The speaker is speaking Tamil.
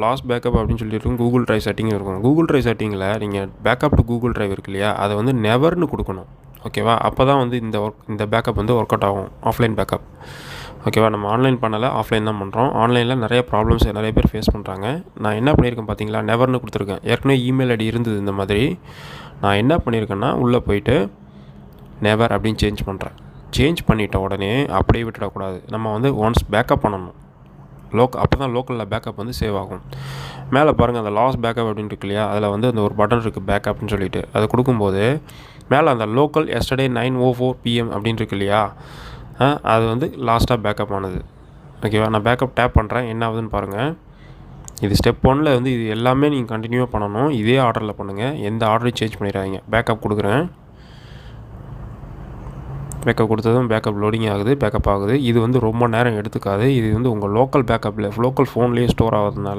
லாஸ்ட் பேக்கப் அப்படின்னு சொல்லிட்டு கூகுள் ட்ரைவ் செட்டிங் இருக்கும். கூகுள் ட்ரைவ் செட்டிங்கில் நீங்கள் பேக்கப் டு கூகுள் ட்ரைவ் இருக்கு இல்லையா, அதை வந்து நெவர்னு கொடுக்கணும். ஓகேவா? அப்போ தான் வந்து இந்த பேக்கப் வந்து ஒர்க் அவுட் ஆகும். Offline backup. ஓகேவா? நம்ம ஆன்லைன் பண்ணலை, ஆஃப்லைன் தான் பண்ணுறோம். ஆன்லைனில் நிறைய ப்ராப்ளம்ஸ் நிறைய பேர் ஃபேஸ் பண்ணுறாங்க. நான் என்ன பண்ணியிருக்கேன் பார்த்தீங்களா, நெவர்னு கொடுத்துருக்கேன். ஏற்கனவே இமெயில் ஐடி இருந்தது இந்த மாதிரி. நான் என்ன பண்ணியிருக்கேன்னா, உள்ளே போயிட்டு நெவர் அப்படின்னு சேஞ்ச் பண்ணுறேன். சேஞ்ச் பண்ணிட்ட உடனே அப்படியே விட்டுடக்கூடாது. நம்ம வந்து ஒன்ஸ் பேக்கப் பண்ணணும். அப்போ தான் லோக்கலில் பேக்கப் வந்து சேவ் ஆகும். மேலே பாருங்கள், அந்த லாஸ்ட் பேக்கப் அப்படின்னு இருக்கு இல்லையா, அதில் வந்து அந்த ஒரு பட்டன் இருக்குது பேக்கப்னு சொல்லிட்டு. அதை கொடுக்கும்போது மேலே அந்த லோக்கல் எஸ்டர்டே 9:04 PM அப்படின்னு இருக்கு இல்லையா, அது வந்து லாஸ்ட்டாக பேக்கப் ஆனது. ஓகேவா? நான் பேக்கப் டேப் பண்ணுறேன், என்ன ஆகுதுன்னு பாருங்கள். இது ஸ்டெப் 1ல் வந்து இது எல்லாமே நீங்கள் கண்டினியூவாக பண்ணணும். இதே ஆர்டரில் பண்ணுங்கள், எந்த ஆர்டரையும் சேஞ்ச் பண்ணிடாதீங்க. பேக்கப் கொடுக்குறேன். பேக்கப் கொடுத்ததும் பேக்கப் லோடிங் ஆகுது, பேக்கப் ஆகுது. இது வந்து ரொம்ப நேரம் எடுத்துக்காது. இது வந்து உங்கள் லோக்கல் பேக்கப்பில் லோக்கல் ஃபோன்லேயே ஸ்டோர் ஆகிறதுனால